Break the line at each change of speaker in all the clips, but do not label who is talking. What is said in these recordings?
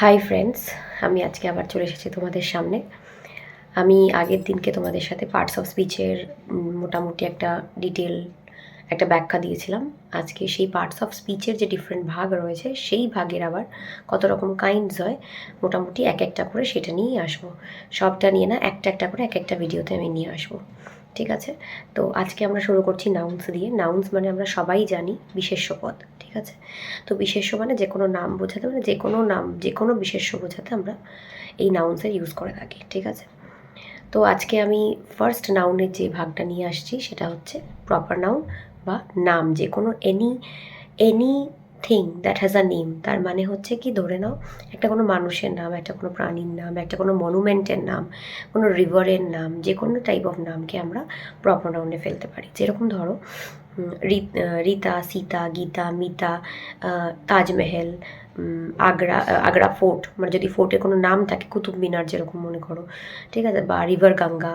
Hi friends, আমি আজকে আবার চলে এসেছি তোমাদের সামনে। আমি আগের দিনকে তোমাদের সাথে পার্টস অফ স্পিচের মোটামুটি একটা ব্যাখ্যা দিয়েছিলাম। আজকে সেই পার্টস অফ স্পিচের যে ডিফারেন্ট ভাগ রয়েছে সেই ভাগের আবার কত রকম কাইন্ডস হয় মোটামুটি এক একটা করে সেটা নিয়েই আসবো। সবটা নিয়ে না, একটা একটা করে এক একটা ভিডিওতে আমি নিয়ে আসবো, ঠিক আছে? তো আজকে আমরা শুরু করছি নাউন্স দিয়ে। নাউন্স মানে আমরা সবাই জানি বিশেষ্য পদ, ঠিক আছে? তো বিশেষ্য মানে যে কোনো নাম বোঝাতে, মানে যে কোনো নাম যে কোনো বিশেষ্য বোঝাতে আমরা এই নাউন্সের ইউজ করে থাকি, ঠিক আছে? তো আজকে আমি ফার্স্ট নাউনের যে ভাগটা নিয়ে আসছি সেটা হচ্ছে প্রপার নাউন বা নাম। যে কোনো any thing that has a name, তার মানে হচ্ছে কি, ধরে নাও একটা কোনো মানুষের নাম, একটা কোনো প্রাণীর নাম, একটা কোনো মনুমেন্টের নাম, কোনো রিভারের নাম, যে কোনো টাইপ অফ নামকে আমরা প্রপার নাউনে ফেলতে পারি। যেরকম ধরো রীতা, সীতা, গীতা, মিতা, তাজমহল, আগ্রা, আগ্রা ফোর্ট, মানে যদি ফোর্টে কোনো নাম থাকে, কুতুব মিনার যেরকম মনে করো, ঠিক আছে? বা রিভার গঙ্গা,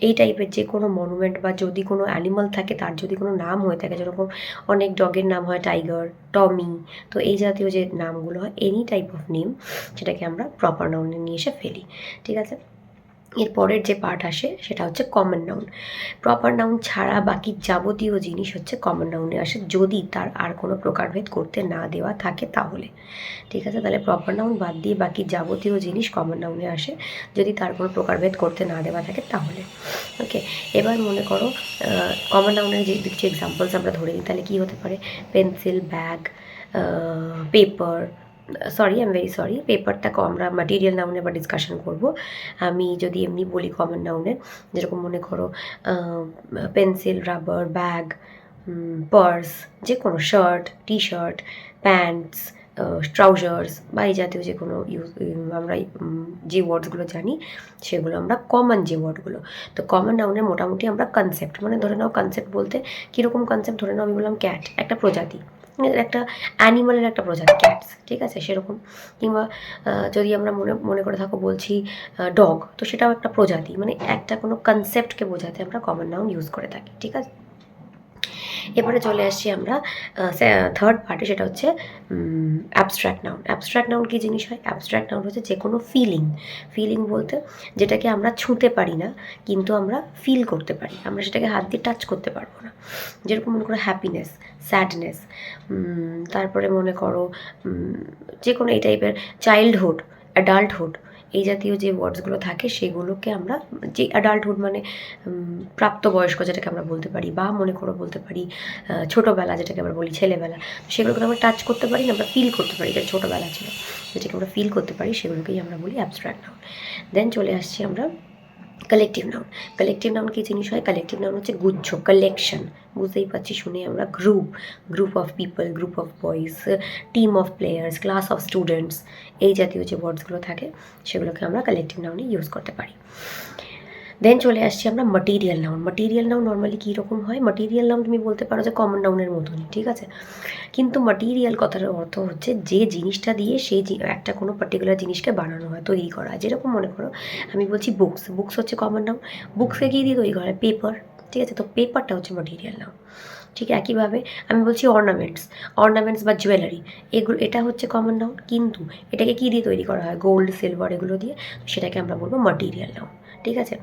এই টাইপের যে কোনো মনুমেন্ট, বা যদি কোনো অ্যানিমাল থাকে তার যদি কোনো নাম হয়ে থাকে, যেরকম অনেক ডগের নাম হয় টাইগার, টমি, তো এই জাতীয় যে নামগুলো হয়, এনি টাইপ অফ নেম, সেটাকে আমরা প্রপার নাউনে নিয়ে এসে ফেলি, ঠিক আছে? এর পরের যে পার্ট আসে সেটা হচ্ছে কমন নাউন। প্রপার নাউন ছাড়া বাকি যাবতীয় জিনিস হচ্ছে কমন নাউনে আসে, যদি তার আর কোনো প্রকারভেদ করতে না দেওয়া থাকে তাহলে, ঠিক আছে? তাহলে প্রপার নাউন বাদ দিয়ে বাকি যাবতীয় জিনিস কমন নাউনে আসে, যদি তার কোনো প্রকারভেদ করতে না দেওয়া থাকে তাহলে। ওকে, এবার মনে করো কমন নাউনের যে কিছু এক্সাম্পলস আমরা ধরে নিই, তাহলে কী হতে পারে? Pencil, bag, paper, sorry I am very sorry, পেপারটাকে আমরা ম্যাটেরিয়াল নাউনে আবার ডিসকাশন করব। আমি যদি এমনি বলি কমন নাউনের, যেরকম মনে করো পেন্সিল, রাবার, ব্যাগ, পার্স, যে কোনো shirt, T shirt, pants, trousers, বা এই জাতীয় যে কোনো আমরা যে ওয়ার্ডসগুলো জানি সেগুলো আমরা কমন যে ওয়ার্ডগুলো। তো কমন নাউনের মোটামুটি আমরা কনসেপ্ট, মানে ধরে নাও কনসেপ্ট বলতে কীরকম কনসেপ্ট, ধরে নাও আমি বললাম ক্যাট একটা প্রজাতি, একটা অ্যানিমালের একটা প্রজাতি ক্যাটস, ঠিক আছে? সেরকম। কিংবা যদি আমরা মনে মনে করে থাকো বলছি ডগ, তো সেটাও একটা প্রজাতি, মানে একটা কোনো কনসেপ্টকে বোঝাতে আমরা কমন নাউন ইউজ করে থাকি, ঠিক আছে? এবারে চলে আসছি আমরা থার্ড পার্টে, সেটা হচ্ছে অ্যাবস্ট্র্যাক্ট নাউন। অ্যাবস্ট্র্যাক্ট নাউন কী জিনিস হয়? অ্যাবস্ট্র্যাক্ট নাউন হচ্ছে যে কোনো ফিলিং বলতে যেটাকে আমরা ছুঁতে পারি না কিন্তু আমরা ফিল করতে পারি, আমরা সেটাকে হাত দিয়ে টাচ করতে পারবো না। যেরকম মনে করো হ্যাপিনেস, স্যাডনেস, তারপরে মনে করো যে কোনো এই টাইপের চাইল্ডহুড, অ্যাডাল্টহুড, এই জাতীয় যে ওয়ার্ডসগুলো থাকে সেগুলোকে আমরা, যে অ্যাডাল্টহুড মানে প্রাপ্তবয়স্ক যেটাকে আমরা বলতে পারি, বা মনে করো বলতে পারি ছোটোবেলা যেটাকে আমরা বলি ছেলেবেলা, সেগুলোকে আমরা টাচ করতে পারি না, আমরা ফিল করতে পারি, যেটা ছোটোবেলা ছিল, যেটাকে আমরা ফিল করতে পারি, সেগুলোকেই আমরা বলি অ্যাবস্ট্র্যাক্ট নাউন। দেন চলে আসছি আমরা কালেকটিভ নাউন। কালেকটিভ নাউন কী জিনিস হয়? কালেকটিভ নাউন হচ্ছে গুচ্ছ, কালেকশন, বুঝতেই পারছি শুনে আমরা। Group of people, group of boys, team of players, class of students, এই জাতীয় যে ওয়ার্ডসগুলো থাকে সেগুলোকে আমরা কালেকটিভ নাউনে ইউজ করতে পারি। দেন চলে আসছি আমরা material noun. Material noun normally কীরকম হয়? মাটেরিয়াল নাউন তুমি বলতে পারো যে কমন নাউনের মতনই, ঠিক আছে? কিন্তু মাটেরিয়াল কথার অর্থ হচ্ছে যে জিনিসটা দিয়ে সেই একটা কোনো পার্টিকুলার জিনিসকে বানানো হয়, তৈরি করা হয়। যেরকম মনে করো আমি বলছি বুকস, বুকস হচ্ছে কমন নাউন, বুকসকে কী দিয়ে তৈরি করা হয়? পেপার, ঠিক আছে? তো পেপারটা হচ্ছে মাটেরিয়াল নাউন। ঠিক একইভাবে আমি বলছি অর্নামেন্টস বা জুয়েলারি, এটা হচ্ছে কমন নাউন, কিন্তু এটাকে কী দিয়ে তৈরি করা হয়? গোল্ড, সিলভার, এগুলো দিয়ে, সেটাকে আমরা বলবো মাটেরিয়াল নাউন, ঠিক আছে?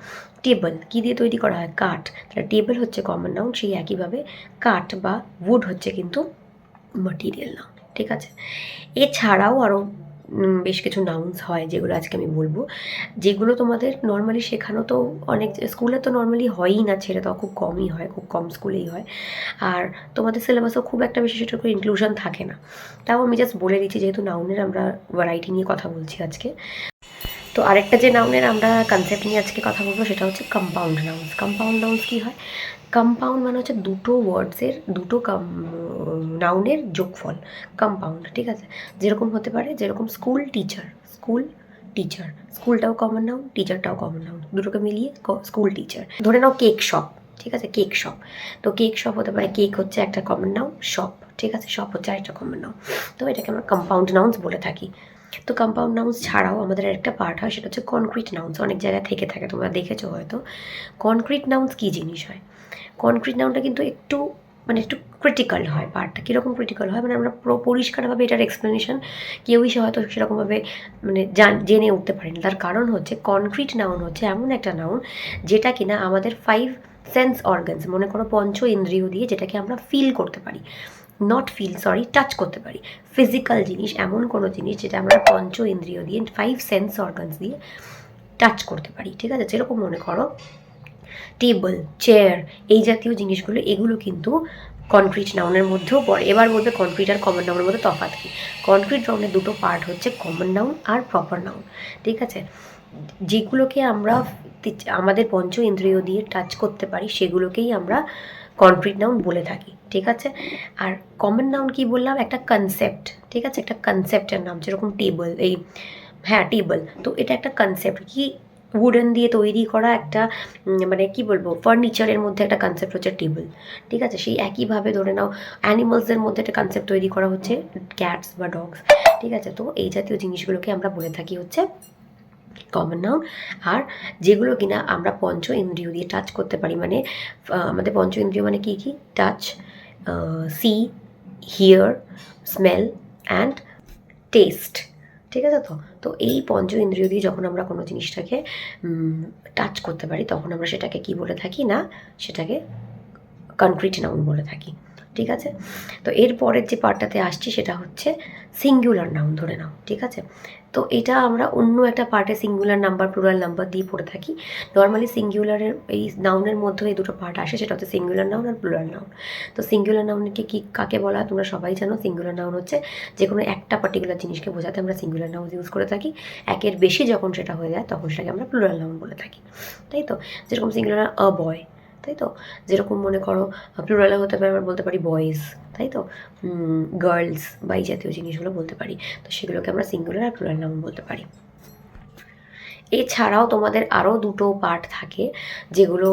টেবল কী দিয়ে তৈরি করা হয়? কাঠ, তাহলে টেবল হচ্ছে কমন নাউন, সেই একইভাবে কাঠ বা উড হচ্ছে কিন্তু মাটেরিয়াল নাউন, ঠিক আছে? এছাড়াও আরও বেশ কিছু নাউন্স হয় যেগুলো আজকে আমি বলবো, যেগুলো তোমাদের নর্মালি শেখানো তো অনেক স্কুলে তো নর্মালি হয়ই না, ছেড়ে দেওয়া খুব কমই হয়, খুব কম স্কুলেই হয়, আর তোমাদের সিলেবাসও খুব একটা বেশি সেটার করে ইনক্লুশন থাকে না। তাও আমি জাস্ট বলে দিচ্ছি, যেহেতু নাউনের আমরা ভ্যারাইটি নিয়ে কথা বলছি আজকে। তো আরেকটা যে নাউনের আমরা কনসেপ্ট নিয়ে আজকে কথা বলবো সেটা হচ্ছে কম্পাউন্ড নাউন্স। কম্পাউন্ড নাউন্স কী হয়? কম্পাউন্ড মানে হচ্ছে দুটো ওয়ার্ডসের, দুটো নাউনের যোগফল, কম্পাউন্ড, ঠিক আছে? যেরকম হতে পারে, যেরকম স্কুল টিচার, স্কুলটাও কমন নাউন, টিচারটাও কমন নাউন, দুটোকে মিলিয়ে স্কুল টিচার। ধরে নাও কেক শপ, ঠিক আছে? কেক শপ, তো কেক শপ হতে পারে, কেক হচ্ছে একটা কমন নাউন, শপ, ঠিক আছে? শপ হচ্ছে আরেকটা কমন নাউন, তো এটাকে আমরা কম্পাউন্ড নাউন্স বলে থাকি। তো কম্পাউন্ড নাউন্স ছাড়াও আমাদের একটা পার্ট হয়, সেটা হচ্ছে কনক্রিট নাউন্স। অনেক জায়গায় থেকে থাকে, তোমরা দেখেছো হয়তো। কনক্রিট নাউন্স কী জিনিস হয়? কনক্রিট নাউনটা কিন্তু একটু মানে একটু ক্রিটিক্যাল হয় পার্টটা। কীরকম ক্রিটিক্যাল হয় মানে আমরা পরিষ্কারভাবে এটার এক্সপ্লেনেশন কেউই হয়তো সেরকমভাবে মানে জেনে উঠতে পারি না। তার কারণ হচ্ছে কনক্রিট নাউন হচ্ছে এমন একটা নাউন যেটা কিনা আমাদের 5 সেন্স অর্গানস, মনে করো পঞ্চ ইন্দ্রিয় দিয়ে যেটাকে আমরা ফিল করতে পারি, টাচ করতে পারি। ফিজিক্যাল জিনিস, এমন কোনো জিনিস যেটা আমরা পঞ্চ ইন্দ্রিয় দিয়ে 5 সেন্স অর্গানস দিয়ে টাচ করতে পারি, ঠিক আছে? যেরকম মনে করো টেবল, চেয়ার, এই জাতীয় জিনিসগুলো, এগুলো কিন্তু কনক্রিট নাউনের মধ্যেও পড়ে। এবার বলবে কনক্রিট আর কমন নাউনের মধ্যে তফাৎ কী? কনক্রিট নাউনের দুটো পার্ট হচ্ছে কমন নাউন আর প্রপার নাউন, ঠিক আছে? যেগুলোকে আমরা আমাদের পঞ্চ ইন্দ্রিয় দিয়ে টাচ করতে পারি সেগুলোকেই আমরা কনক্রিট নাউন বলে থাকি, ঠিক আছে? আর কমন নাউন কি বললাম? একটা কনসেপ্ট, ঠিক আছে? একটা কনসেপ্টের নাম, যেরকম টেবল, হ্যাঁ টেবল, তো এটা একটা কনসেপ্ট, কি উডেন দিয়ে তৈরি করা একটা মানে কি বলবো ফার্নিচারের মধ্যে একটা কনসেপ্ট হচ্ছে টেবল, ঠিক আছে? সেই একইভাবে ধরে নাও অ্যানিমালসদের মধ্যে একটা কনসেপ্ট তৈরি করা হচ্ছে ক্যাটস বা ডগস, ঠিক আছে? তো এই জাতীয় জিনিসগুলোকে আমরা বলে থাকি হচ্ছে কমন নাউন। আর যেগুলো কিনা আমরা পঞ্চ ইন্দ্রিয় দিয়ে টাচ করতে পারি, মানে আমাদের পঞ্চ ইন্দ্রিয় মানে কী কী? Touch, see, hear, smell and taste, ঠিক আছে? তো এই পঞ্চ ইন্দ্রিয় দিয়ে যখন আমরা কোনো জিনিসটাকে টাচ করতে পারি তখন আমরা সেটাকে কি বলে থাকি না, সেটাকে কনক্রিট নাউন বলে থাকি, ঠিক আছে? তো এরপরের যে পার্টটাতে আসছি সেটা হচ্ছে সিঙ্গুলার নাউন, ধরে নাও, ঠিক আছে? তো এটা আমরা অন্য একটা পার্টে সিঙ্গুলার নাম্বার, প্লুরাল নাম্বার দিয়ে পড়ে থাকি। নর্মালি সিঙ্গুলারের এই নাউনের মধ্যে এই দুটো পার্ট আসে, সেটা হচ্ছে সিঙ্গুলার নাউন আর প্লুরাল নাউন। তো সিঙ্গুলার নাউনকে কি কাকে বলা হয় তোমরা সবাই জানো। সিঙ্গুলার নাউন হচ্ছে যে কোনো একটা পার্টিকুলার জিনিসকে বোঝাতে আমরা সিঙ্গুলার নাউন ইউজ করে থাকি। একের বেশি যখন সেটা হয়ে যায় তখন সেটাকে আমরা প্লুরাল নাউন বলে থাকি, তাই তো? যেরকম সিঙ্গুলার আ বয়, তাই তো? যেরকম মনে করো প্লুরালে হতে পারে, আমরা বলতে পারি বয়েজ, তাই তো? গার্লস বা এই জাতীয় জিনিসগুলো বলতে পারি। তো সেগুলোকে আমরা সিঙ্গুলার আর প্লুরাল নাউন বলতে পারি। এছাড়াও তোমাদের আরও দুটো পার্ট থাকে যেগুলো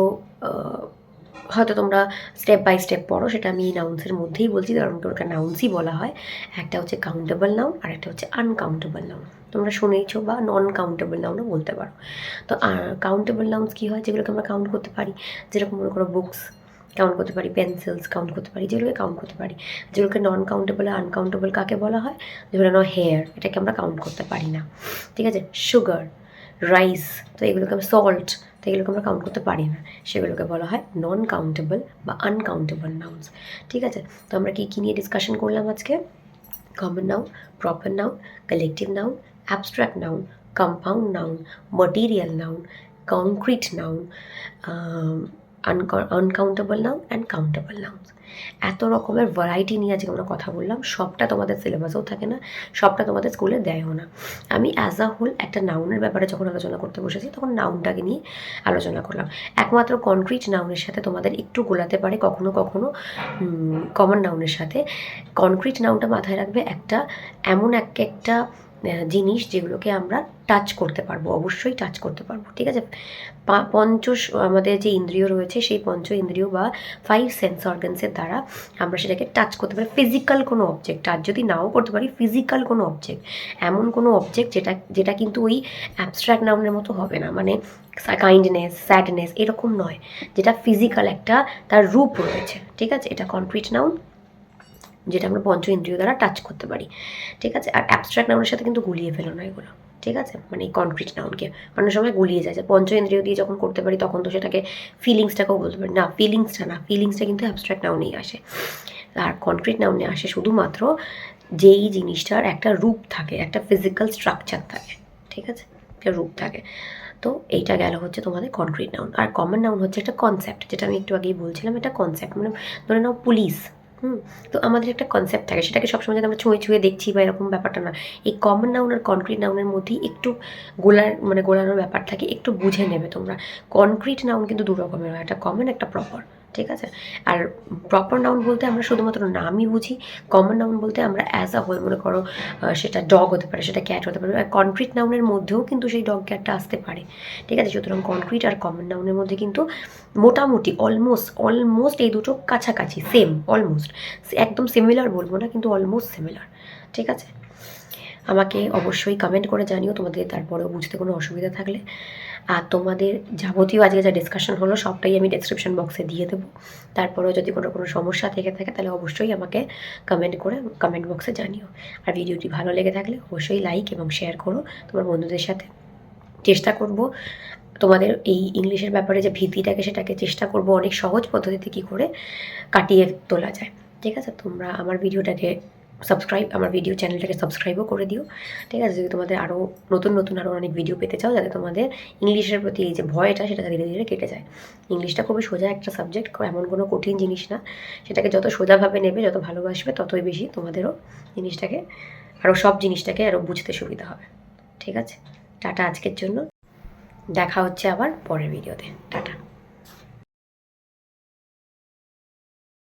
হয়তো তোমরা স্টেপ বাই স্টেপ পড়ো, সেটা আমি নাউন্সের মধ্যেই বলছি কারণ ওটা নাউন্সই বলা হয়। একটা হচ্ছে কাউন্টেবল নাউন আর একটা হচ্ছে আনকাউন্টেবল নাউন। তোমরা শুনেইছো, বা নন কাউন্টেবল নাউনও বলতে পারো। তো কাউন্টেবল নাউন্স কী হয়? যেগুলোকে আমরা কাউন্ট করতে পারি, যেরকম মনে করো বুকস কাউন্ট করতে পারি, পেন্সিলস কাউন্ট করতে পারি, যেগুলোকে কাউন্ট করতে পারি। যেগুলোকে নন কাউন্টেবল আর আনকাউন্টেবল কাকে বলা হয়? যেগুলো নয় হেয়ার, এটাকে আমরা কাউন্ট করতে পারি না, ঠিক আছে? সুগার, রাইস, তো এগুলোকে আমরা সল্ট, তো এগুলোকে আমরা কাউন্ট করতে পারি না, সেগুলোকে বলা হয় নন কাউন্টেবল বা আনকাউন্টেবল নাউন্স, ঠিক আছে? তো আমরা কী নিয়ে ডিসকাশন করলাম আজকে? Common noun, proper noun, collective noun, abstract noun, compound noun, material noun, concrete noun, uncountable noun and countable nouns. এত রকমের ভ্যারাইটি নিয়ে আজকে আমরা কথা বললাম। সবটা তোমাদের সিলেবাসেও থাকে না, সবটা তোমাদের স্কুলে দেয়ও না। আমি অ্যাজ আ হোল একটা নাউনের ব্যাপারে যখন আলোচনা করতে বসেছি তখন নাউনটাকে নিয়ে আলোচনা করলাম। একমাত্র কনক্রিট নাউনের সাথে তোমাদের একটু গোলাতে পারে কখনো কখনো কমন নাউনের সাথে। কনক্রিট নাউনটা মাথায় রাখবে একটা এমন একটা জিনিস যেগুলোকে আমরা টাচ করতে পারবো, অবশ্যই টাচ করতে পারবো, ঠিক আছে? আমাদের যে ইন্দ্রিয় রয়েছে সেই পঞ্চ ইন্দ্রিয় বা 5 সেন্স অর্গানসের দ্বারা আমরা সেটাকে টাচ করতে পারি। ফিজিক্যাল কোনো অবজেক্ট, টাচ যদি নাও করতে পারি, ফিজিক্যাল কোনো অবজেক্ট, এমন কোনো অবজেক্ট যেটা কিন্তু ওই অ্যাবস্ট্রাক্ট নাউনের মতো হবে না, মানে কাইন্ডনেস, স্যাডনেস এরকম নয়, যেটা ফিজিক্যাল একটা তার রূপ রয়েছে, ঠিক আছে? এটা কনক্রিট নাউন, যেটা আমরা পঞ্চ ইন্দ্রিয় দ্বারা টাচ করতে পারি, ঠিক আছে? আর অ্যাবস্ট্রাক্ট নাউনের সাথে কিন্তু গুলিয়ে ফেলো না এগুলো, ঠিক আছে? মানে এই কনক্রিট নাউনকে অনেক সময় গুলিয়ে যায়, যে পঞ্চ ইন্দ্রিয় দিয়ে যখন করতে পারি তখন তো সেটাকে ফিলিংসটাকেও বলতে পারি না, ফিলিংসটা কিন্তু অ্যাবস্ট্রাক্ট নাউনেই আসে। আর কনক্রিট নাউনে আসে শুধুমাত্র যেই জিনিসটার একটা রূপ থাকে, একটা ফিজিক্যাল স্ট্রাকচার থাকে, ঠিক আছে? একটা রূপ থাকে। তো এইটা গেল হচ্ছে তোমাদের কনক্রিট নাউন। আর কমন নাউন হচ্ছে একটা কনসেপ্ট, যেটা আমি একটু আগেই বলছিলাম, এটা কনসেপ্ট। মানে ধরে নাও পুলিশ, তো আমাদের একটা কনসেপ্ট থাকে, সেটাকে সবসময় যেন আমরা ছুঁয়ে দেখছি বা এরকম ব্যাপারটা না। এই কমন নাউন আর কনক্রিট নাউনের মধ্যেই একটু গোলানোর ব্যাপার থাকে, একটু বুঝে নেবে তোমরা। কনক্রিট নাউন কিন্তু দু রকমের হয়, একটা কমন একটা প্রপার, ঠিক আছে? আর প্রপার নাউন বলতে আমরা শুধুমাত্র নামই বুঝি। কমন নাউন বলতে আমরা অ্যাজ আ হোল, মনে করো সেটা ডগ হতে পারে, সেটা ক্যাট হতে পারে। আর কনক্রিট নাউনের মধ্যেও কিন্তু সেই ডগ ক্যাটটা আসতে পারে, ঠিক আছে? সুতরাং কনক্রিট আর কমন নাউনের মধ্যে কিন্তু মোটামুটি অলমোস্ট এই দুটো কাছাকাছি, সেম, অলমোস্ট একদম সিমিলার বলবো না, কিন্তু অলমোস্ট সিমিলার, ঠিক আছে? আমাকে অবশ্যই কমেন্ট করে জানিও তোমাদের তারপরেও বুঝতে কোনো অসুবিধা থাকলে। আর তোমাদের যাবতীয় আজকে যা ডিসকাশন হলো সবটাই আমি ডেসক্রিপশন বক্সে দিয়ে দেবো। তারপরেও যদি কোনো সমস্যা থেকে থাকে তাহলে অবশ্যই আমাকে কমেন্ট বক্সে জানিও। আর ভিডিওটি ভালো লেগে থাকলে অবশ্যই লাইক এবং শেয়ার করো তোমার বন্ধুদের সাথে। চেষ্টা করব তোমাদের এই ইংলিশের ব্যাপারে যে ভীতিটাকে সেটাকে চেষ্টা করব অনেক সহজ পদ্ধতিতে কী করে কাটিয়ে তোলা যায়। ঠিক আছে, তোমরা আমার ভিডিও চ্যানেলটাকে সাবস্ক্রাইবও করে দিও। ঠিক আছে, যদি তোমাদের আরও নতুন আরও অনেক ভিডিও পেতে চাও যাতে তোমাদের ইংলিশের প্রতি এই যে ভয়টা সেটা ধীরে ধীরে কেটে যায়। ইংলিশটা খুবই সোজা একটা সাবজেক্ট, এমন কোনো কঠিন জিনিস না। সেটাকে যত সোজাভাবে নেবে, যত ভালোবাসবে, ততই বেশি তোমাদেরও সব জিনিসটাকে আরও বুঝতে সুবিধা হবে। ঠিক আছে, টাটা আজকের জন্য। দেখা হচ্ছে আবার পরের ভিডিওতে। টাটা।